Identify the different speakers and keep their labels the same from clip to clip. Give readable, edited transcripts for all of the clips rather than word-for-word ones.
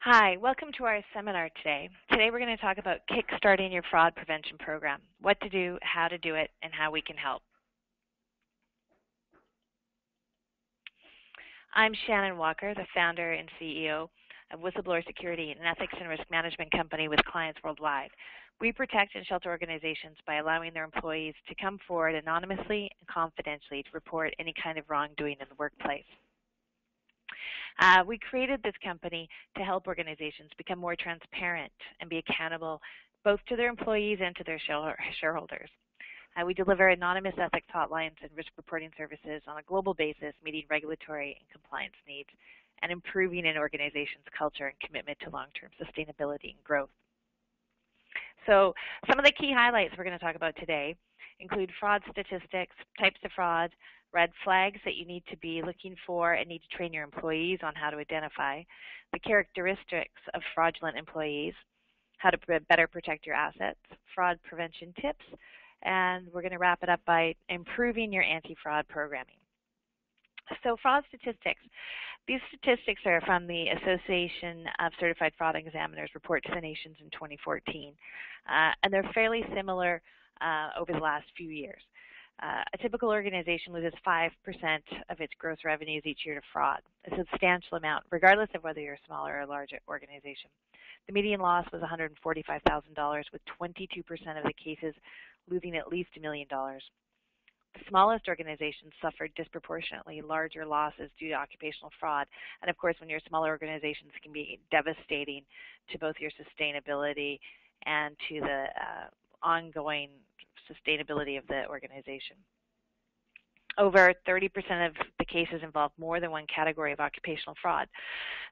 Speaker 1: Hi, welcome to our seminar today. Today we're going to talk about kickstarting your fraud prevention program, what to do, how to do it, and how we can help. I'm Shannon Walker, the founder and CEO of Whistleblower Security, an ethics and risk management company with clients worldwide. We protect and shelter organizations by allowing their employees to come forward anonymously and confidentially to report any kind of wrongdoing in the workplace. We created this company to help organizations become more transparent and be accountable both to their employees and to their shareholders. We deliver anonymous ethics hotlines and risk reporting services on a global basis, meeting regulatory and compliance needs and improving an organization's culture and commitment to long-term sustainability and growth. So some of the key highlights we're going to talk about today include fraud statistics, types of fraud, red flags that you need to be looking for and need to train your employees on how to identify, the characteristics of fraudulent employees, how to better protect your assets, fraud prevention tips, and we're going to wrap it up by improving your anti-fraud programming. So fraud statistics. These statistics are from the Association of Certified Fraud Examiners report to the nations in 2014, and they're fairly similar over the last few years. A typical organization loses 5% of its gross revenues each year to fraud, a substantial amount, regardless of whether you're a smaller or larger organization. The median loss was $145,000, with 22% of the cases losing at least $1 million. The smallest organizations suffered disproportionately larger losses due to occupational fraud. And of course, when you're smaller organizations, it can be devastating to both your sustainability and to the ongoing sustainability of the organization. Over 30% of the cases involve more than one category of occupational fraud.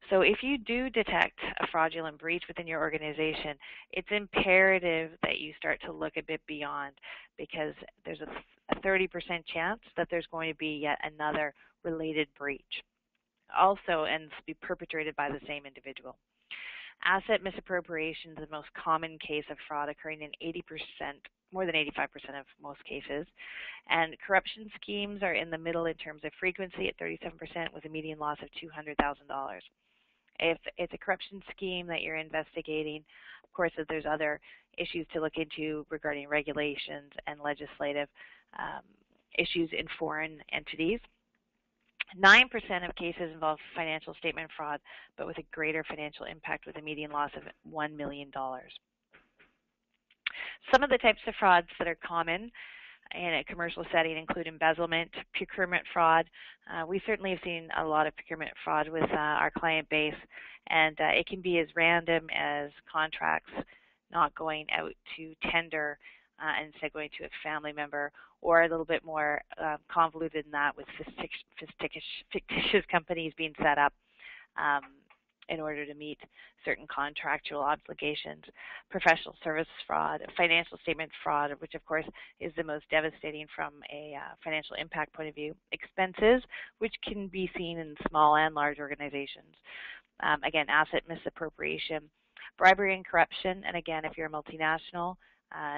Speaker 1: So if you do detect a fraudulent breach within your organization, it's imperative that you start to look a bit beyond, because there's a 30% chance that there's going to be yet another related breach also and be perpetrated by the same individual. Asset misappropriation is the most common case of fraud, occurring in 80%, more than 85% of most cases. And corruption schemes are in the middle in terms of frequency at 37%, with a median loss of $200,000. If it's a corruption scheme that you're investigating, of course, if there's other issues to look into regarding regulations and legislative issues in foreign entities. 9% of cases involve financial statement fraud, but with a greater financial impact, with a median loss of $1 million. Some of the types of frauds that are common in a commercial setting include embezzlement, procurement fraud. We certainly have seen a lot of procurement fraud with our client base, and it can be as random as contracts not going out to tender and instead going to a family member, or a little bit more convoluted than that, with fictitious companies being set up in order to meet certain contractual obligations, professional service fraud, financial statement fraud, which of course is the most devastating from a financial impact point of view, expenses, which can be seen in small and large organizations. Again, asset misappropriation, bribery and corruption, and again, if you're a multinational,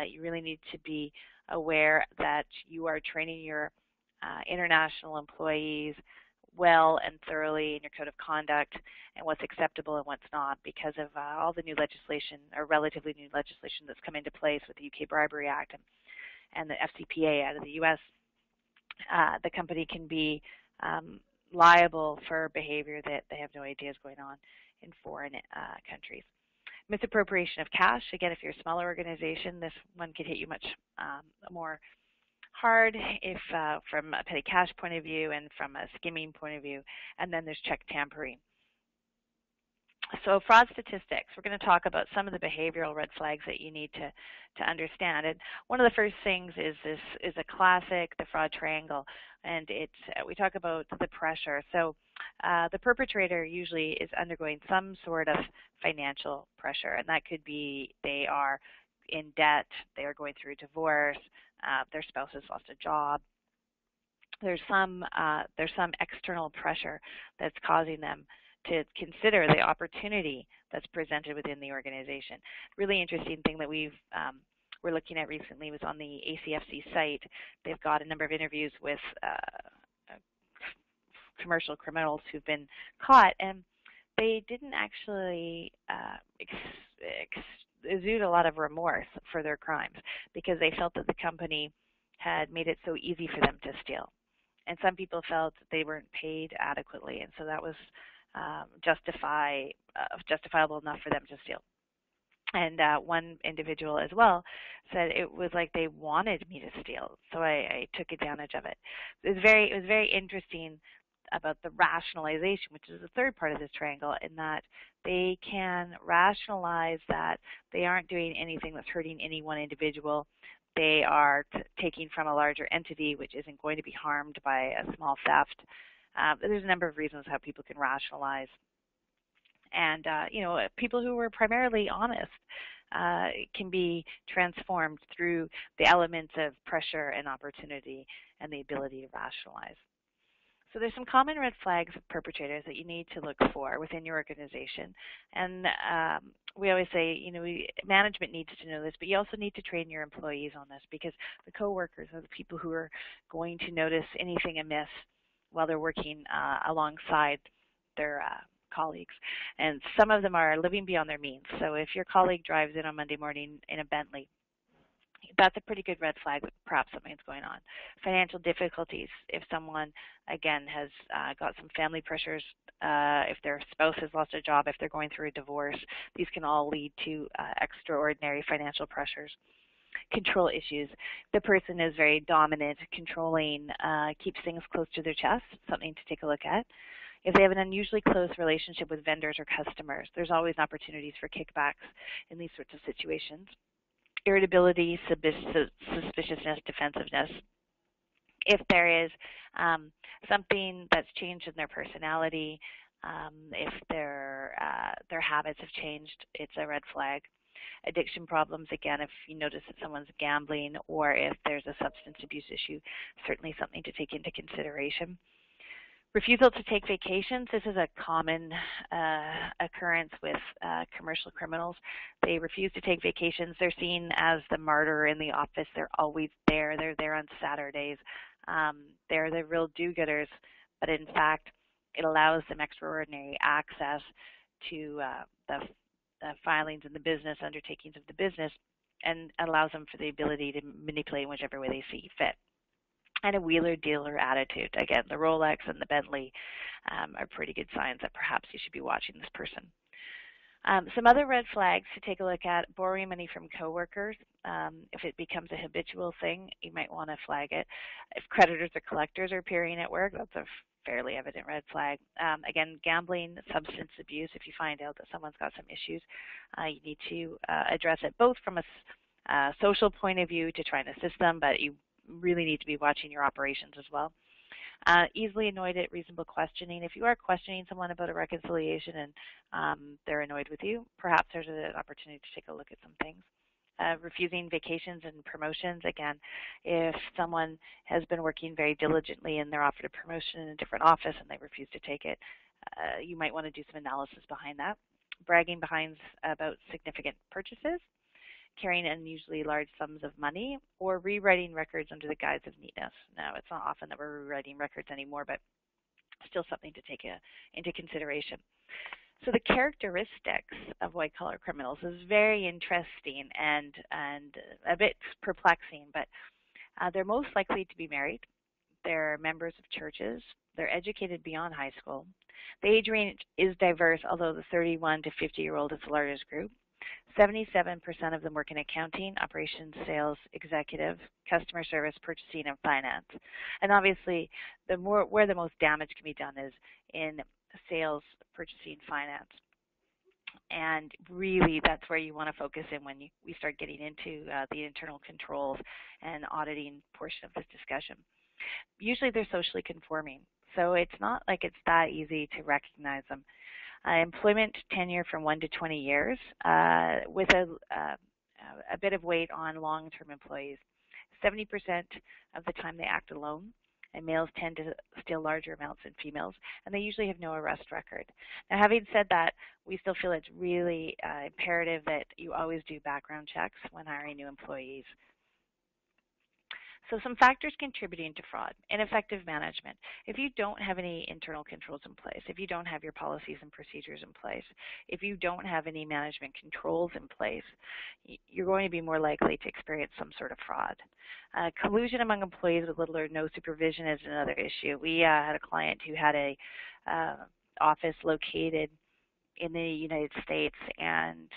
Speaker 1: you really need to be aware that you are training your international employees well and thoroughly in your code of conduct and what's acceptable and what's not, because of all the new legislation, or relatively new legislation, that's come into place with the UK Bribery Act and the FCPA out of the US. The company can be liable for behavior that they have no idea is going on in foreign countries. Misappropriation of cash. Again, if you're a smaller organization, this one could hit you much more hard if from a petty cash point of view and from a skimming point of view. And then there's check tampering. So fraud statistics. We're going to talk about some of the behavioral red flags that you need to understand. And one of the first things is a classic, the fraud triangle. And we talk about the pressure. So the perpetrator usually is undergoing some sort of financial pressure, and that could be they are in debt, they are going through a divorce, their spouse has lost a job. There's some external pressure that's causing them to consider the opportunity that's presented within the organization. Really interesting thing that we're looking at recently was on the ACFC site. They've got a number of interviews with commercial criminals who've been caught, and they didn't actually exude a lot of remorse for their crimes because they felt that the company had made it so easy for them to steal. And some people felt that they weren't paid adequately, and so that was justifiable enough for them to steal. And one individual as well said it was like they wanted me to steal, so I took advantage of it. It was very interesting about the rationalization, which is the third part of this triangle, in that they can rationalize that they aren't doing anything that's hurting any one individual. They are taking from a larger entity, which isn't going to be harmed by a small theft. There's a number of reasons how people can rationalize. And, people who were primarily honest can be transformed through the elements of pressure and opportunity and the ability to rationalize. So there's some common red flags of perpetrators that you need to look for within your organization. And we always say, management needs to know this, but you also need to train your employees on this, because the coworkers are the people who are going to notice anything amiss while they're working alongside their colleagues. And some of them are living beyond their means. So if your colleague drives in on Monday morning in a Bentley, that's a pretty good red flag that perhaps something's going on. Financial difficulties, if someone, again, has got some family pressures, if their spouse has lost a job, if they're going through a divorce, these can all lead to extraordinary financial pressures. Control issues. The person is very dominant, controlling, keeps things close to their chest, something to take a look at. If they have an unusually close relationship with vendors or customers, there's always opportunities for kickbacks in these sorts of situations. Irritability, suspiciousness, defensiveness. If there is something that's changed in their personality, if their habits have changed, it's a red flag. Addiction problems, again, if you notice that someone's gambling or if there's a substance abuse issue, certainly something to take into consideration. Refusal to take vacations. This is a common occurrence with commercial criminals. They refuse to take vacations. They're seen as the martyr in the office. They're always there. They're there on Saturdays. They're the real do-gooders, but in fact, it allows them extraordinary access to the filings and the business undertakings of the business, and allows them for the ability to manipulate in whichever way they see fit. And a wheeler-dealer attitude. Again, the Rolex and the Bentley are pretty good signs that perhaps you should be watching this person. Some other red flags to take a look at: borrowing money from coworkers. If it becomes a habitual thing, you might want to flag it. If creditors or collectors are appearing at work, that's a fairly evident red flag. Again, gambling, substance abuse. If you find out that someone's got some issues, you need to address it both from a social point of view to try and assist them, but you really need to be watching your operations as well. Easily annoyed at reasonable questioning. If you are questioning someone about a reconciliation and they're annoyed with you, perhaps there's an opportunity to take a look at some things. Refusing vacations and promotions. Again, if someone has been working very diligently and they're offered a promotion in a different office and they refuse to take it, you might want to do some analysis behind that. Bragging behind about significant purchases. Carrying unusually large sums of money, or rewriting records under the guise of neatness. Now, it's not often that we're rewriting records anymore, but still something to take into consideration. So the characteristics of white-collar criminals is very interesting and a bit perplexing, but they're most likely to be married. They're members of churches. They're educated beyond high school. The age range is diverse, although the 31 to 50-year-old is the largest group. 77% of them work in accounting, operations, sales, executive, customer service, purchasing, and finance. And obviously, where the most damage can be done is in sales, purchasing, finance. And really, that's where you want to focus in when we start getting into the internal controls and auditing portion of this discussion. Usually, they're socially conforming, so it's not like it's that easy to recognize them. Employment tenure from 1 to 20 years with a bit of weight on long-term employees. 70% of the time they act alone, and males tend to steal larger amounts than females, and they usually have no arrest record. Now, having said that, we still feel it's really imperative that you always do background checks when hiring new employees. So some factors contributing to fraud: ineffective management. If you don't have any internal controls in place, if you don't have your policies and procedures in place, if you don't have any management controls in place, you're going to be more likely to experience some sort of fraud. Collusion among employees with little or no supervision is another issue. We had a client who had a office located in the United States, and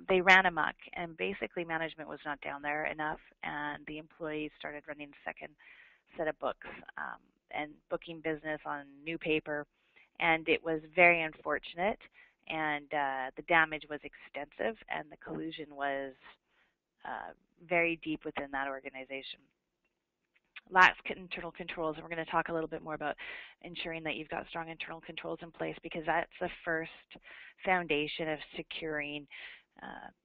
Speaker 1: they ran amok, and basically management was not down there enough, and the employees started running a second set of books and booking business on new paper, and it was very unfortunate, and the damage was extensive, and the collusion was very deep within that organization. Lacks internal controls, and we're going to talk a little bit more about ensuring that you've got strong internal controls in place, because that's the first foundation of securing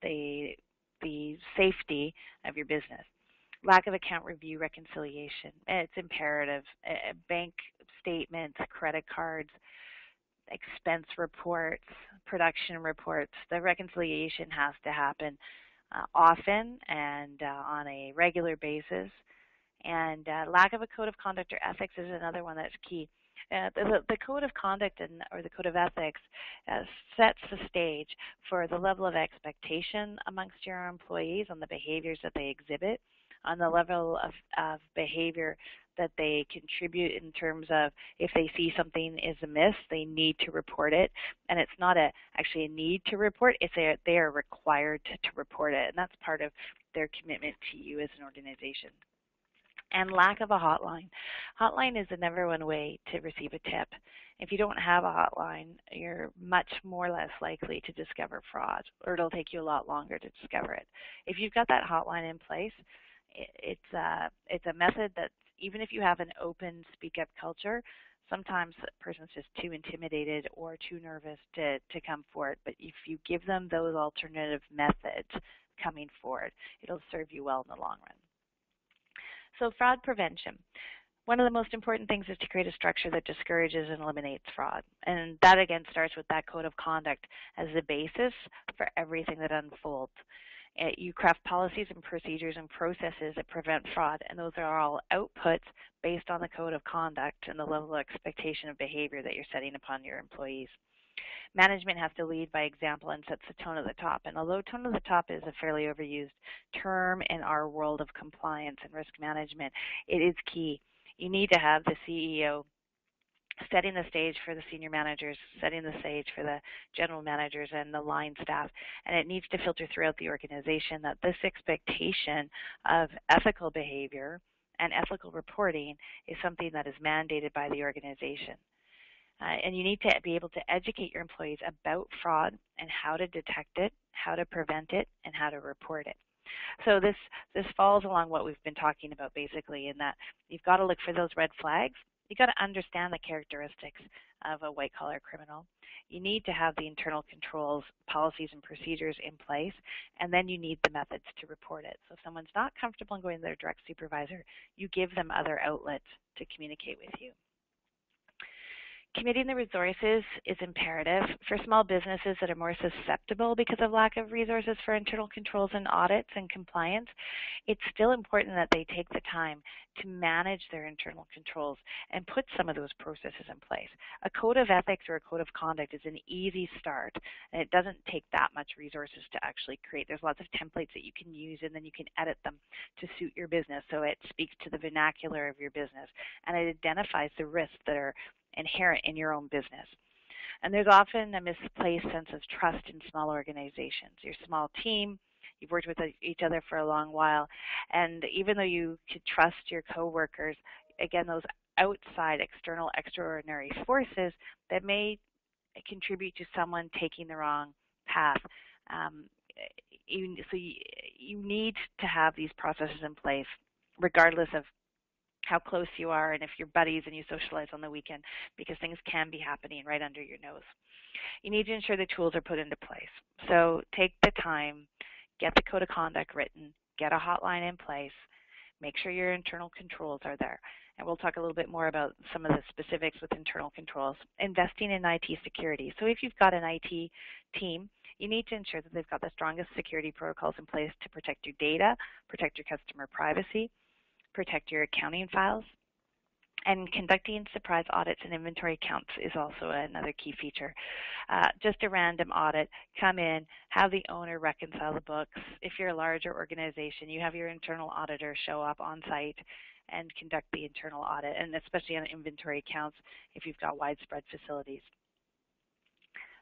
Speaker 1: the safety of your business. Lack of account review reconciliation. It's imperative. Bank statements, credit cards, expense reports, production reports, the reconciliation has to happen often and on a regular basis. And lack of a code of conduct or ethics is another one that's key. The code of conduct or the code of ethics sets the stage for the level of expectation amongst your employees on the behaviors that they exhibit, on the level of behavior that they contribute in terms of if they see something is amiss, they need to report it. And it's not actually a need to report, it's they are required to report it. And that's part of their commitment to you as an organization. And lack of a hotline. Hotline is the number one way to receive a tip. If you don't have a hotline, you're much more less likely to discover fraud, or it'll take you a lot longer to discover it. If you've got that hotline in place, it's a method that even if you have an open speak-up culture, sometimes the person's just too intimidated or too nervous to come forward. But if you give them those alternative methods coming forward, it'll serve you well in the long run. So fraud prevention. One of the most important things is to create a structure that discourages and eliminates fraud. And that, again, starts with that code of conduct as the basis for everything that unfolds. You craft policies and procedures and processes that prevent fraud, and those are all outputs based on the code of conduct and the level of expectation of behavior that you're setting upon your employees. Management has to lead by example and sets the tone at the top. And although tone at the top is a fairly overused term in our world of compliance and risk management, it is key. You need to have the CEO setting the stage for the senior managers, setting the stage for the general managers and the line staff. And it needs to filter throughout the organization that this expectation of ethical behavior and ethical reporting is something that is mandated by the organization. And you need to be able to educate your employees about fraud and how to detect it, how to prevent it, and how to report it. So this falls along what we've been talking about basically, in that you've got to look for those red flags. You've got to understand the characteristics of a white-collar criminal. You need to have the internal controls, policies, and procedures in place, and then you need the methods to report it. So if someone's not comfortable in going to their direct supervisor, you give them other outlets to communicate with you. Committing the resources is imperative. For small businesses that are more susceptible because of lack of resources for internal controls and audits and compliance, it's still important that they take the time to manage their internal controls and put some of those processes in place. A code of ethics or a code of conduct is an easy start, and it doesn't take that much resources to actually create. There's lots of templates that you can use, and then you can edit them to suit your business so it speaks to the vernacular of your business, and it identifies the risks that are inherent in your own business. And there's often a misplaced sense of trust in small organizations. Your small team, you've worked with each other for a long while, and even though you could trust your coworkers, again, those outside, external, extraordinary forces that may contribute to someone taking the wrong path. So you need to have these processes in place, regardless of how close you are and if you're buddies and you socialize on the weekend, because things can be happening right under your nose. You need to ensure the tools are put into place. So take the time, get the code of conduct written, get a hotline in place, make sure your internal controls are there. And we'll talk a little bit more about some of the specifics with internal controls. Investing in IT security. So if you've got an IT team, you need to ensure that they've got the strongest security protocols in place to protect your data, protect your customer privacy, protect your accounting files. And conducting surprise audits and inventory counts is also another key feature. Just a random audit, come in, have the owner reconcile the books. If you're a larger organization, you have your internal auditor show up on site and conduct the internal audit, and especially on inventory counts if you've got widespread facilities.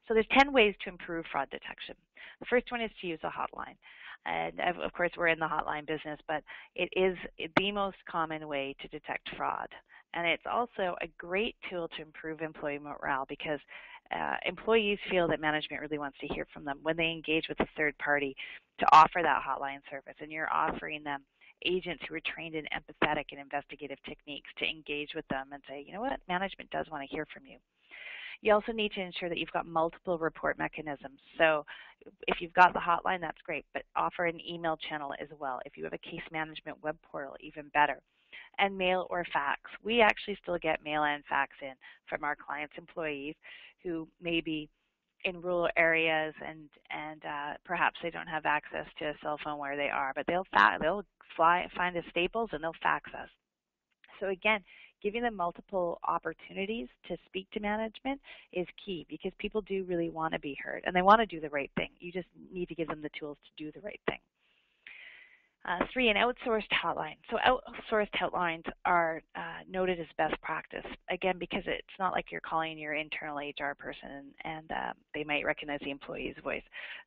Speaker 1: So there's 10 ways to improve fraud detection. The first one is to use a hotline. And of course, we're in the hotline business, but it is the most common way to detect fraud. And it's also a great tool to improve employee morale because employees feel that management really wants to hear from them when they engage with a third party to offer that hotline service. And you're offering them agents who are trained in empathetic and investigative techniques to engage with them and say, you know what, management does want to hear from you. You also need to ensure that you've got multiple report mechanisms. So if you've got the hotline, that's great, but offer an email channel as well. If you have a case management web portal, even better. And mail or fax. We actually still get mail and fax in from our clients' employees who may be in rural areas and perhaps they don't have access to a cell phone where they are, but they'll find the staples and they'll fax us. So again, giving them multiple opportunities to speak to management is key because people do really want to be heard and they want to do the right thing. You just need to give them the tools to do the right thing. 3, an outsourced hotline. So outsourced hotlines are noted as best practice, again, because it's not like you're calling your internal HR person and they might recognize the employee's voice.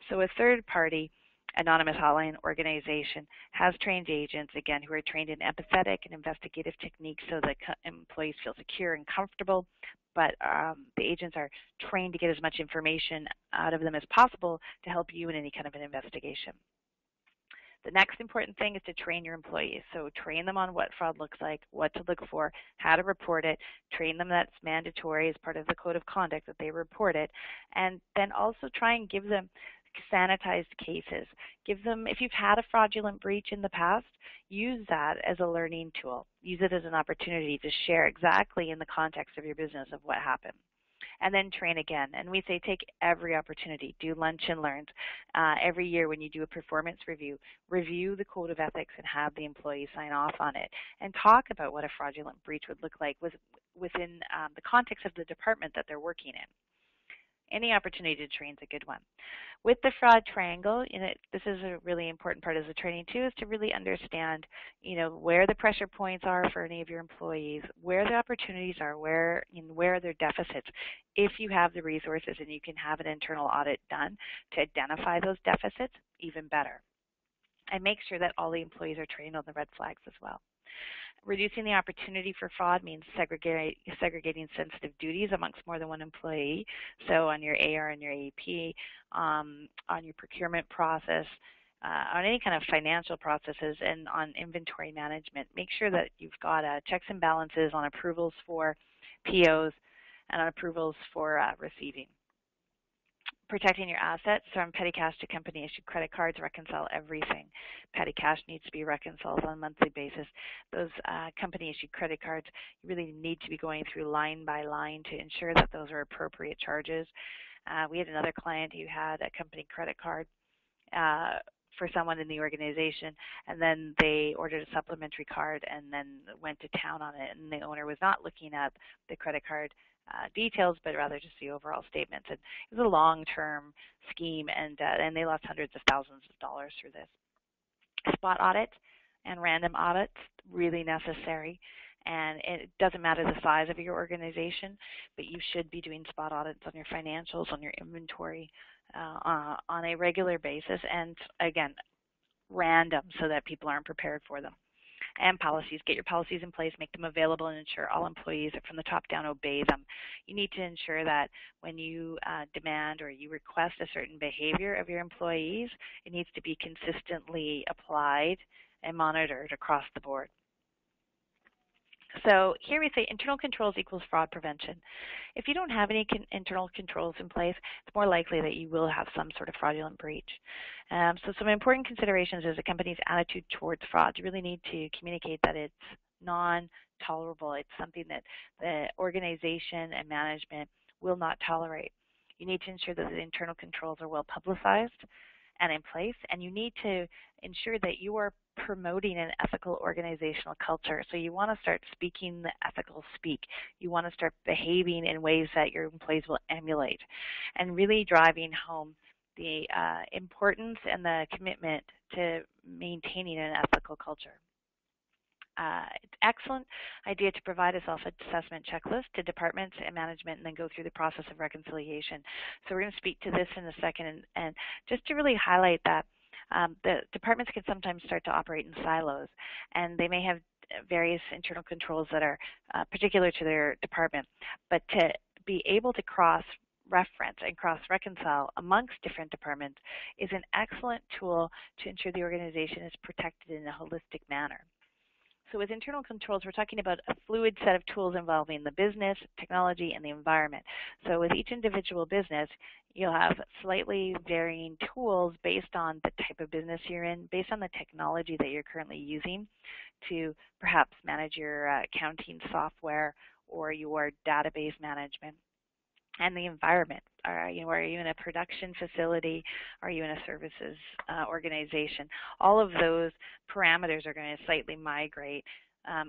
Speaker 1: So a third-party anonymous hotline organization has trained agents, again, who are trained in empathetic and investigative techniques so that employees feel secure and comfortable, but the agents are trained to get as much information out of them as possible to help you in any kind of an investigation. The next important thing is to train your employees. So train them on what fraud looks like, what to look for, how to report it, train them that's mandatory as part of the code of conduct that they report it, and then also try and give them sanitized cases. Give them, if you've had a fraudulent breach in the past, use that as a learning tool. Use it as an opportunity to share exactly in the context of your business of what happened. And then train again. And we say take every opportunity. Do lunch and learns. Every year when you do a performance review, review the code of ethics and have the employees sign off on it. And talk about what a fraudulent breach would look like within the context of the department that they're working in. Any opportunity to train is a good one. With the fraud triangle, this is a really important part of the training too, is to really understand, where the pressure points are for any of your employees, where the opportunities are, where are their deficits. If you have the resources and you can have an internal audit done to identify those deficits, even better. And make sure that all the employees are trained on the red flags as well. Reducing the opportunity for fraud means segregating sensitive duties amongst more than one employee. So on your AR and your AP, on your procurement process, on any kind of financial processes, and on inventory management, make sure that you've got checks and balances on approvals for POs and on approvals for receiving. Protecting your assets from petty cash to company-issued credit cards, reconcile everything. Petty cash needs to be reconciled on a monthly basis. Those company-issued credit cards, you really need to be going through line by line to ensure that those are appropriate charges. We had another client who had a company credit card for someone in the organization, and then they ordered a supplementary card and then went to town on it, and the owner was not looking at the credit card details, but rather just the overall statements. And it was a long-term scheme, and they lost hundreds of thousands of dollars through this. Spot audit and random audits, really necessary. And it doesn't matter the size of your organization, but you should be doing spot audits on your financials, on your inventory on a regular basis, and again, random so that people aren't prepared for them. And policies. Get your policies in place, make them available, and ensure all employees from the top down obey them. You need to ensure that when you demand or you request a certain behavior of your employees, it needs to be consistently applied and monitored across the board. So here we say internal controls equals fraud prevention. If you don't have any internal controls in place, it's more likely that you will have some sort of fraudulent breach. So some important considerations is a company's attitude towards fraud. You really need to communicate that it's non-tolerable. It's something that the organization and management will not tolerate. You need to ensure that the internal controls are well publicized and in place, and you need to ensure that you are promoting an ethical organizational culture. So you want to start speaking the ethical speak. You want to start behaving in ways that your employees will emulate, and really driving home the importance and the commitment to maintaining an ethical culture. It's an excellent idea to provide a self-assessment checklist to departments and management and then go through the process of reconciliation. So we're going to speak to this in a second, and just to really highlight that the departments can sometimes start to operate in silos, and they may have various internal controls that are particular to their department. But to be able to cross-reference and cross-reconcile amongst different departments is an excellent tool to ensure the organization is protected in a holistic manner. So with internal controls, we're talking about a fluid set of tools involving the business, technology, and the environment. So with each individual business, you'll have slightly varying tools based on the type of business you're in, based on the technology that you're currently using to perhaps manage your accounting software or your database management. And the environment. Are you in a production facility? Are you in a services organization? All of those parameters are going to slightly migrate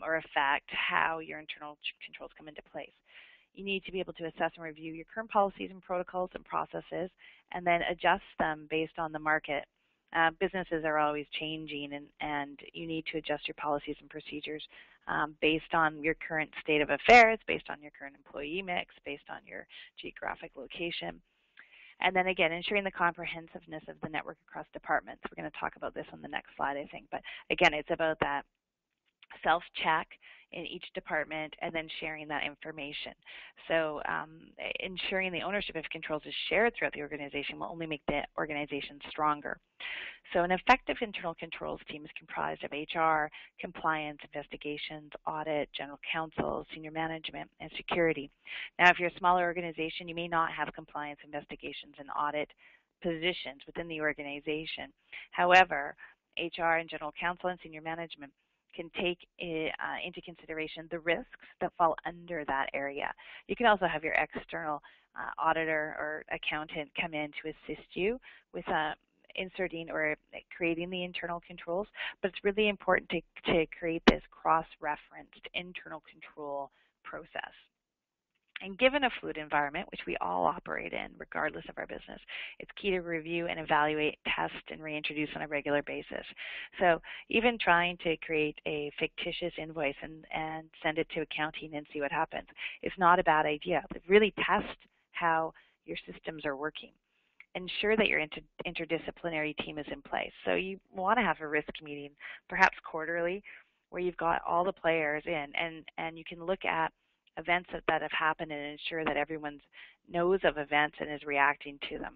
Speaker 1: or affect how your internal controls come into place. You need to be able to assess and review your current policies and protocols and processes, and then adjust them based on the market. Businesses are always changing, and you need to adjust your policies and procedures based on your current state of affairs, based on your current employee mix, based on your geographic location. And then again, ensuring the comprehensiveness of the network across departments. We're going to talk about this on the next slide, I think. But again, it's about that self-check in each department and then sharing that information. So ensuring the ownership of controls is shared throughout the organization will only make the organization stronger. So an effective internal controls team is comprised of HR, compliance, investigations, audit, general counsel, senior management, and security. Now, if you're a smaller organization, you may not have compliance, investigations, and audit positions within the organization. However, HR and general counsel and senior management can take into consideration the risks that fall under that area. You can also have your external auditor or accountant come in to assist you with inserting or creating the internal controls, but it's really important to create this cross-referenced internal control process. And given a fluid environment, which we all operate in regardless of our business, it's key to review and evaluate, test, and reintroduce on a regular basis. So even trying to create a fictitious invoice and send it to accounting and see what happens is not a bad idea. But really test how your systems are working. Ensure that your interdisciplinary team is in place. So you want to have a risk meeting, perhaps quarterly, where you've got all the players in, and you can look at events that have happened and ensure that everyone knows of events and is reacting to them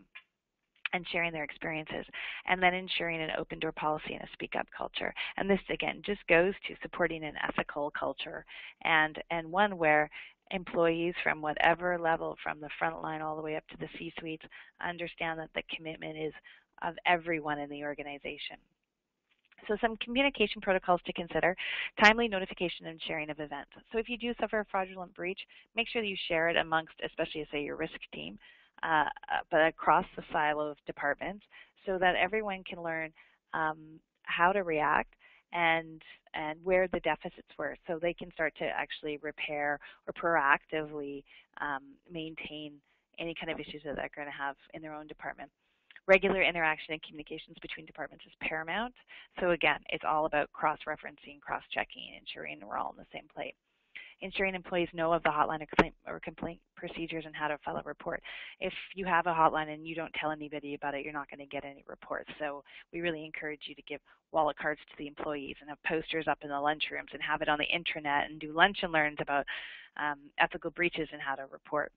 Speaker 1: and sharing their experiences, and then ensuring an open door policy and a speak up culture. And this again just goes to supporting an ethical culture and one where employees from whatever level, from the front line all the way up to the C-suites, understand that the commitment is of everyone in the organization. So some communication protocols to consider: timely notification and sharing of events. So if you do suffer a fraudulent breach, make sure that you share it amongst, especially say your risk team, but across the silo of departments, so that everyone can learn how to react and where the deficits were, so they can start to actually repair or proactively maintain any kind of issues that they're going to have in their own department. Regular interaction and communications between departments is paramount. So again, it's all about cross-referencing, cross-checking, ensuring we're all on the same plate. Ensuring employees know of the hotline or complaint procedures and how to file a report. If you have a hotline and you don't tell anybody about it, you're not going to get any reports. So we really encourage you to give wallet cards to the employees and have posters up in the lunchrooms and have it on the intranet and do lunch and learns about ethical breaches and how to report.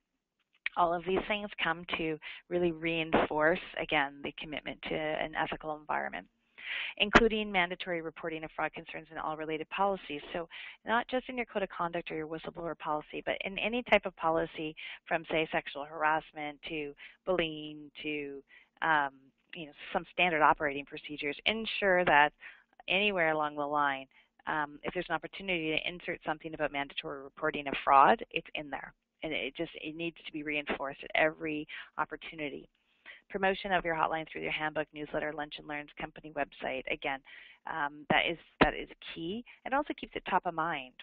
Speaker 1: All of these things come to really reinforce, again, the commitment to an ethical environment, including mandatory reporting of fraud concerns in all related policies. So not just in your code of conduct or your whistleblower policy, but in any type of policy, from, say, sexual harassment to bullying to some standard operating procedures. Ensure that anywhere along the line, if there's an opportunity to insert something about mandatory reporting of fraud, it's in there. And it needs to be reinforced at every opportunity. Promotion of your hotline through your handbook, newsletter, lunch and learns, company website. Again, that is key. It also keeps it top of mind.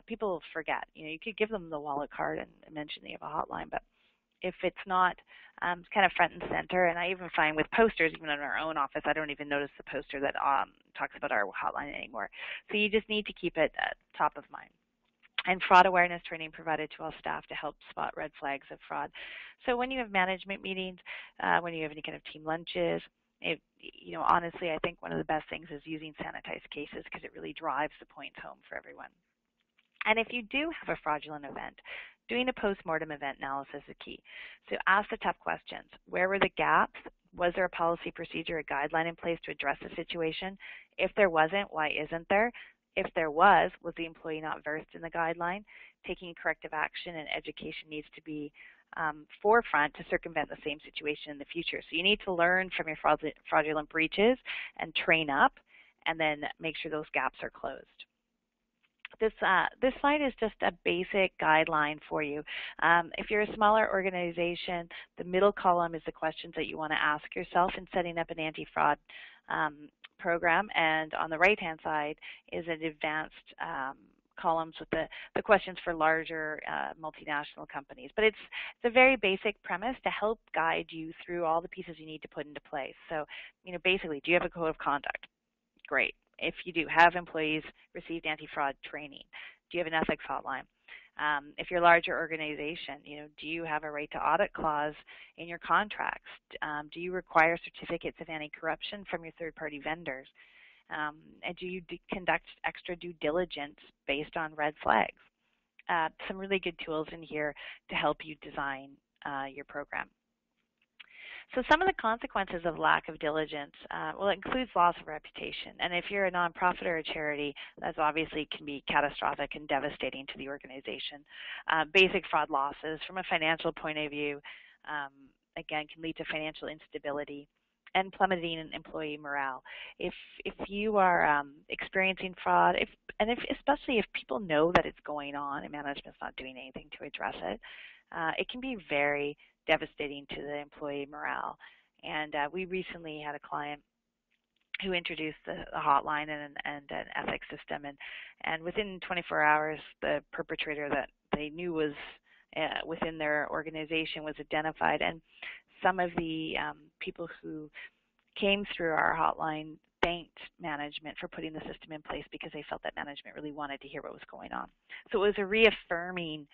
Speaker 1: People forget. You could give them the wallet card and mention that you have a hotline, but if it's not kind of front and center, and I even find with posters, even in our own office, I don't even notice the poster that talks about our hotline anymore. So you just need to keep it top of mind. And fraud awareness training provided to all staff to help spot red flags of fraud. So when you have management meetings, when you have any kind of team lunches, honestly, I think one of the best things is using sanitized cases because it really drives the points home for everyone. And if you do have a fraudulent event, doing a postmortem event analysis is key. So ask the tough questions. Where were the gaps? Was there a policy, procedure, a guideline in place to address the situation? If there wasn't, why isn't there? If there was the employee not versed in the guideline? Taking corrective action and education needs to be forefront to circumvent the same situation in the future. So you need to learn from your fraudulent breaches and train up, and then make sure those gaps are closed. This slide is just a basic guideline for you. If you're a smaller organization, the middle column is the questions that you want to ask yourself in setting up an anti-fraud program, and on the right-hand side is an advanced columns with the questions for larger multinational companies. But it's a very basic premise to help guide you through all the pieces you need to put into place. So, basically, do you have a code of conduct? Great. If you do, have employees received anti-fraud training? Do you have an ethics hotline? If you're a larger organization, do you have a right to audit clause in your contracts? Do you require certificates of anti-corruption from your third-party vendors? And do you conduct extra due diligence based on red flags? Some really good tools in here to help you design your program. So some of the consequences of lack of diligence, it includes loss of reputation. And if you're a nonprofit or a charity, that obviously can be catastrophic and devastating to the organization. Basic fraud losses from a financial point of view, again, can lead to financial instability and plummeting in employee morale. If you are experiencing fraud, especially if people know that it's going on and management's not doing anything to address it, it can be very devastating to the employee morale. And we recently had a client who introduced a hotline and an ethics system, and within 24 hours, the perpetrator that they knew was within their organization was identified. And some of the people who came through our hotline thanked management for putting the system in place because they felt that management really wanted to hear what was going on. So it was a reaffirming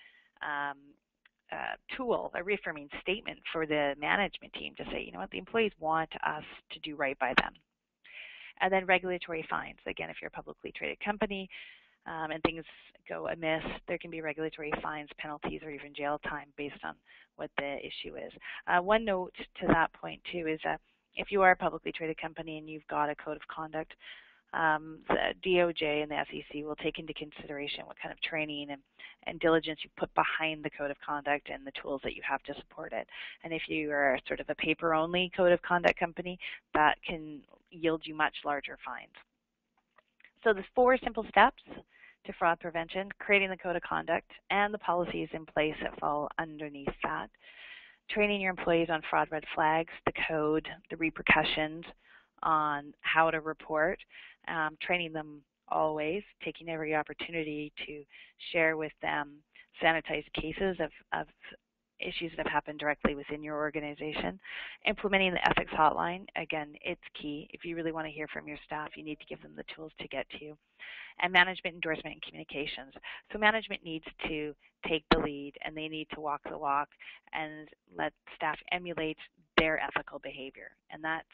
Speaker 1: tool, a reaffirming statement for the management team to say, the employees want us to do right by them. And then regulatory fines. Again, if you're a publicly traded company and things go amiss, there can be regulatory fines, penalties, or even jail time based on what the issue is. One note to that point, too, is that if you are a publicly traded company and you've got a code of conduct, the DOJ and the SEC will take into consideration what kind of training and diligence you put behind the code of conduct and the tools that you have to support it. And if you are sort of a paper-only code of conduct company, that can yield you much larger fines. So the 4 simple steps to fraud prevention: creating the code of conduct and the policies in place that fall underneath that, training your employees on fraud red flags, the code, the repercussions on how to report, training them always, taking every opportunity to share with them sanitized cases of issues that have happened directly within your organization. Implementing the ethics hotline, again, it's key. If you really want to hear from your staff, you need to give them the tools to get to you. And management endorsement and communications. So management needs to take the lead, and they need to walk the walk and let staff emulate their ethical behavior. And that's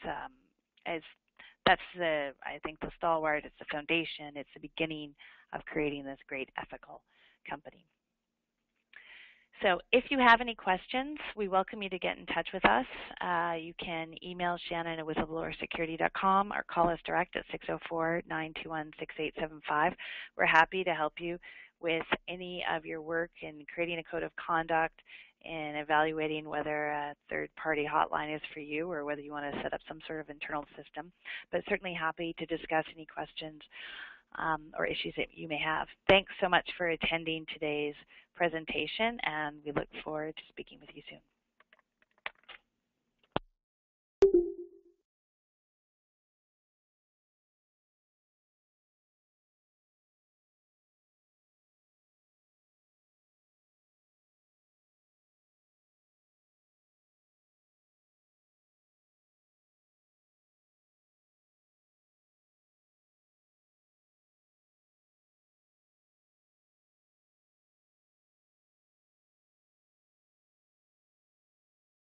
Speaker 1: I think the stalwart, it's the foundation, it's the beginning of creating this great ethical company. So if you have any questions, we welcome you to get in touch with us. You can email Shannon at whistleblowersecurity.com or call us direct at 604-921-6875. We're happy to help you with any of your work in creating a code of conduct and evaluating whether a third-party hotline is for you or whether you want to set up some sort of internal system. But certainly happy to discuss any questions or issues that you may have. Thanks so much for attending today's presentation, and we look forward to speaking with you soon.